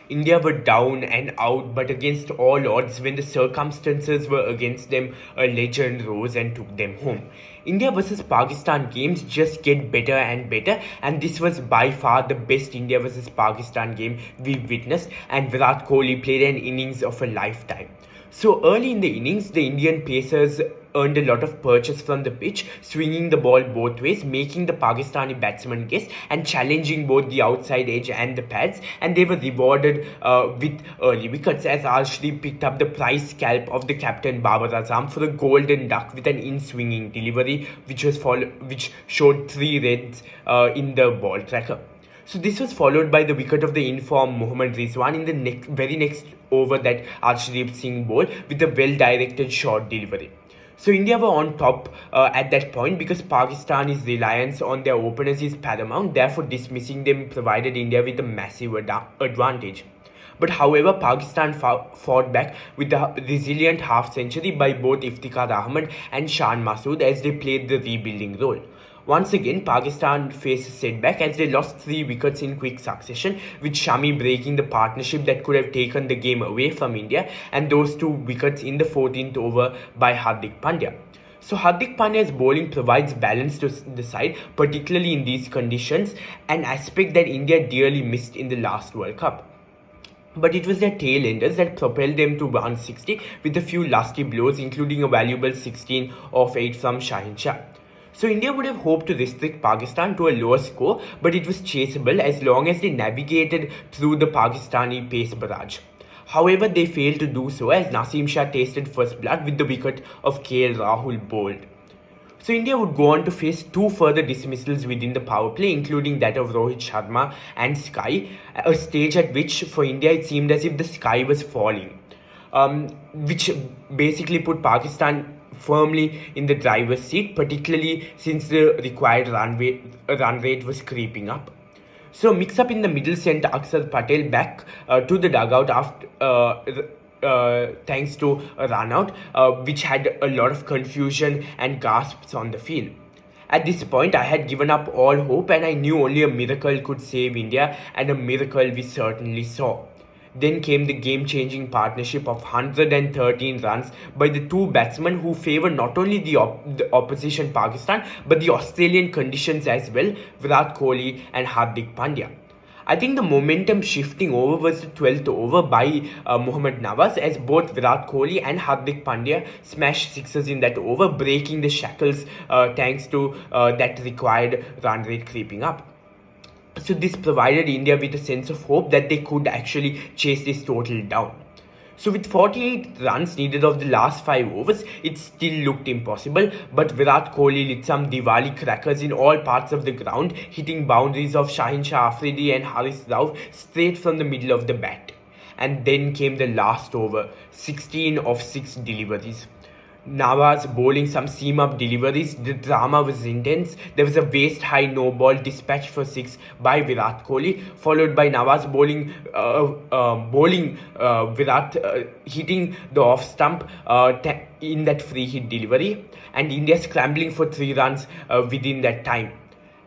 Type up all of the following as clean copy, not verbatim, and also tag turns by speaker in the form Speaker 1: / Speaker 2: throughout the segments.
Speaker 1: India were down and out, but against all odds, when the circumstances were against them, a legend rose and took them home. India versus Pakistan games just get better and better, and this was by far the best India versus Pakistan game we've witnessed, and Virat Kohli played an innings of a lifetime. So early in the innings, the Indian pacers earned a lot of purchase from the pitch, swinging the ball both ways, making the Pakistani batsmen guess and challenging both the outside edge and the pads. And they were rewarded with early wickets as Arshdeep picked up the prize scalp of the captain Babar Azam for a golden duck with an in-swinging delivery, which showed 3 reds in the ball tracker. So this was followed by the wicket of the informed Mohammad Rizwan in the very next over that Arshdeep Singh bowled with a well-directed short delivery. So India were on top at that point because Pakistan's reliance on their openers is paramount. Therefore, dismissing them provided India with a massive advantage. But however, Pakistan fought back with a resilient half-century by both Iftikhar Ahmed and Shan Masood as they played the rebuilding role. Once again, Pakistan faced a setback as they lost 3 wickets in quick succession, with Shami breaking the partnership that could have taken the game away from India, and those 2 wickets in the 14th over by Hardik Pandya. So Hardik Pandya's bowling provides balance to the side, particularly in these conditions, an aspect that India dearly missed in the last World Cup. But it was their tail-enders that propelled them to 160 with a few lusty blows, including a valuable 16 off 8 from Shaheen Shah. So India would have hoped to restrict Pakistan to a lower score, but it was chaseable as long as they navigated through the Pakistani pace barrage. However, they failed to do so as Naseem Shah tasted first blood with the wicket of KL Rahul bowled. So India would go on to face 2 further dismissals within the power play, including that of Rohit Sharma and Sky, a stage at which for India it seemed as if the sky was falling, which basically put Pakistan firmly in the driver's seat, particularly since the required run rate was creeping up. So mix up in the middle sent Akshar Patel back to the dugout after thanks to a run out, which had a lot of confusion and gasps on the field. At this point, I had given up all hope and I knew only a miracle could save India, and a miracle we certainly saw. Then came the game-changing partnership of 113 runs by the 2 batsmen who favour not only the opposition Pakistan but the Australian conditions as well, Virat Kohli and Hardik Pandya. I think the momentum shifting over was the 12th over by Mohammad Nawaz as both Virat Kohli and Hardik Pandya smashed sixes in that over, breaking the shackles thanks to that required run rate creeping up. So this provided India with a sense of hope that they could actually chase this total down. So with 48 runs needed of the last 5 overs, it still looked impossible, but Virat Kohli lit some Diwali crackers in all parts of the ground, hitting boundaries of Shaheen Shah Afridi and Haris Rauf straight from the middle of the bat. And then came the last over, 16 of 6 deliveries. Nawaz bowling some seam-up deliveries. The drama was intense. There was a waist-high no-ball dispatch for 6 by Virat Kohli, followed by Nawaz bowling Virat hitting the off-stump in that free-hit delivery, and India scrambling for 3 runs within that time.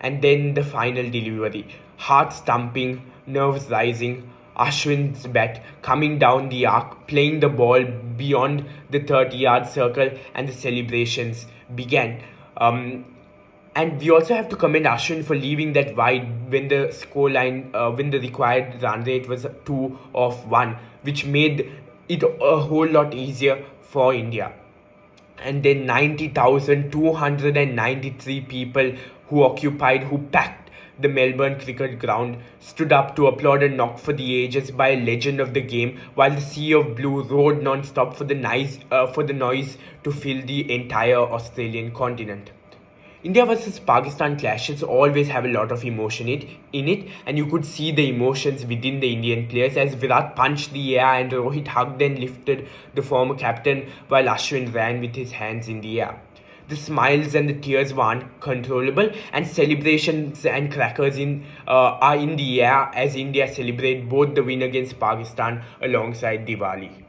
Speaker 1: And then the final delivery. Heart stumping, nerves rising. Ashwin's bat coming down the arc, playing the ball beyond the 30-yard circle, and the celebrations began. And we also have to commend Ashwin for leaving that wide when the scoreline, when the required run rate was 2 off 1, which made it a whole lot easier for India. And then 90,293 people who packed the Melbourne cricket ground stood up to applaud a knock for the ages by a legend of the game, while the sea of blue roared non-stop for the noise to fill the entire Australian continent. India versus Pakistan clashes always have a lot of emotion in it, and you could see the emotions within the Indian players as Virat punched the air and Rohit hugged and lifted the former captain while Ashwin ran with his hands in the air. The smiles and the tears were uncontrollable, and celebrations and crackers are in the air as India celebrate both the win against Pakistan alongside Diwali.